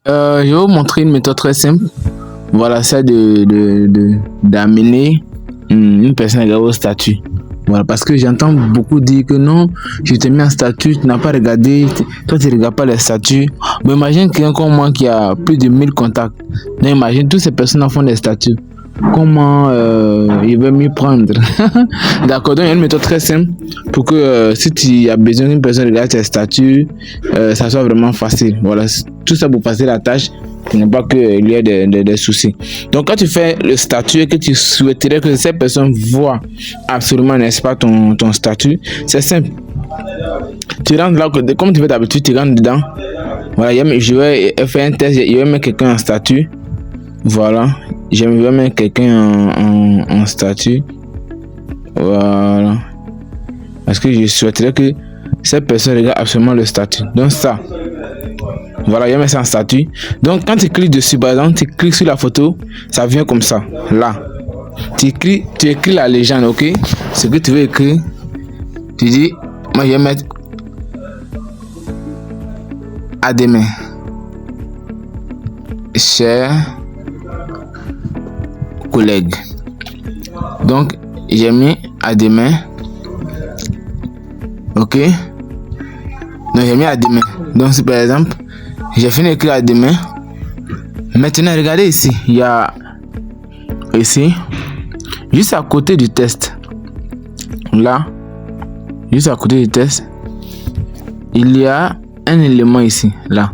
Je vais vous montrer une méthode très simple. Voilà, c'est d'amener une personne à regarder au statut. Voilà, parce que j'entends beaucoup dire que non, je t'ai mis en statut, tu n'as pas regardé, toi tu ne regardes pas les statuts. Mais imagine quelqu'un comme moi qui a plus de 1000 contacts. Mais imagine toutes ces personnes font des statuts. Comment il va m'y prendre? D'accord, donc il y a une méthode très simple pour que si tu as besoin d'une personne regarde tes statuts, ça soit vraiment facile. Voilà, tout ça pour passer la tâche, pour ne pas qu'il y ait des soucis. Donc quand tu fais le statut et que tu souhaiterais que cette personne voit absolument, n'est-ce pas, ton statut, c'est simple. Tu rentres là, comme tu fais d'habitude, tu rentres dedans. Voilà, je vais faire un test, je vais mettre quelqu'un en statut. Voilà, j'aimerais mettre quelqu'un en statut. Voilà, parce que je souhaiterais que cette personne regarde absolument le statut. Donc ça, voilà, je vais mettre ça en statut. Donc quand tu cliques dessus, par exemple, tu cliques sur la photo, ça vient comme ça. Là, tu écris la légende, ok? Ce que tu veux écrire, tu dis, moi je vais mettre à demain, cher collègues. Donc j'ai mis à demain, ok? Donc j'ai mis à demain. Donc si par exemple j'ai fini d'écrire à demain, maintenant regardez ici, il y a ici juste à côté du test, là juste à côté du test, il y a un élément ici, là,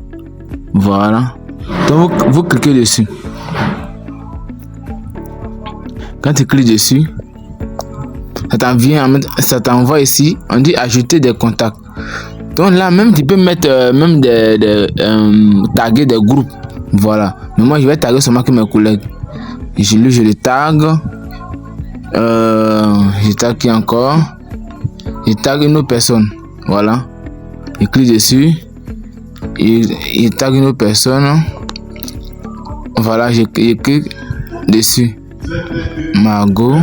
voilà. Donc vous cliquez dessus. Quand tu cliques dessus, ça t'envoie ici, on dit ajouter des contacts. Donc là même tu peux mettre même taguer des groupes. Voilà. Mais moi je vais taguer seulement que mes collègues. Je le tag. Je tag qui encore. Je tag une autre personne. Voilà. Je clique dessus. Il tag une autre personne. Voilà, je clique dessus. Margot.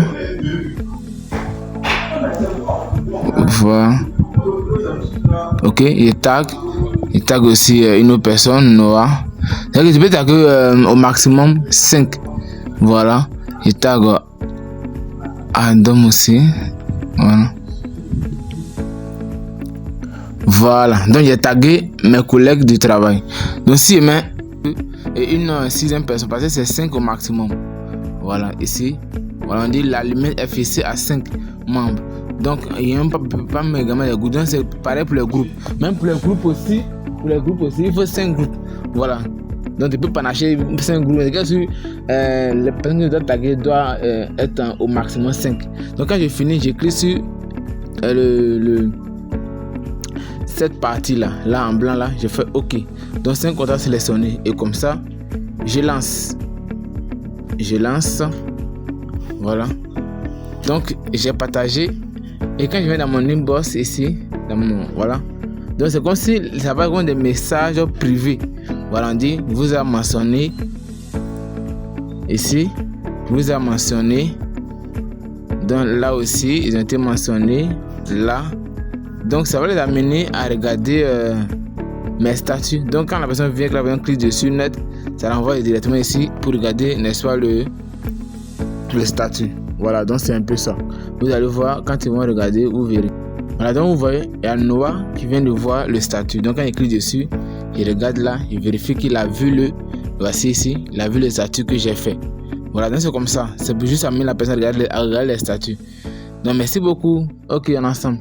Voilà. Ok, il tag aussi une autre personne, Noah. Donc, je peux taguer au maximum 5. Voilà. Je tag Adam aussi. Voilà. Voilà. Donc j'ai tagué mes collègues du travail. Donc si je mets une 6e personne, parce que c'est 5 au maximum. Voilà, ici. Voilà, on dit la limite est fixée à 5 membres. Donc il n'y a même pas également les groupes. Donc c'est pareil pour les groupes. Même pour les groupes aussi, il faut 5 groupes. Voilà. Donc tu peux panacher 5 groupes. Les personnes que tu dois taguer doivent être au maximum 5. Donc quand j'ai fini, j'ai cliqué sur cette partie là en blanc là, je fais OK. Donc 5 contacts sélectionnés et comme ça, je lance. Voilà. Donc j'ai partagé et quand je vais dans mon inbox ici, voilà. Donc c'est comme si ça va avoir des messages privés. Voilà, on dit vous a mentionné ici, vous a mentionné. Donc là aussi, ils ont été mentionnés là. Donc ça va les amener à regarder mes statuts. Donc quand la personne vient, la personne clique dessus net, ça l'envoie directement ici pour regarder, n'est-ce pas, le statut. Voilà, donc c'est un peu ça. Vous allez voir quand ils vont regarder, vous verrez. Voilà, donc vous voyez, il y a Noah qui vient de voir le statut. Donc quand il clique dessus, il regarde là, il vérifie qu'il a vu voici ici, il a vu le statut que j'ai fait. Voilà, donc c'est comme ça. C'est pour juste amener la personne à regarder les statuts. Donc merci beaucoup. Ok, on est ensemble.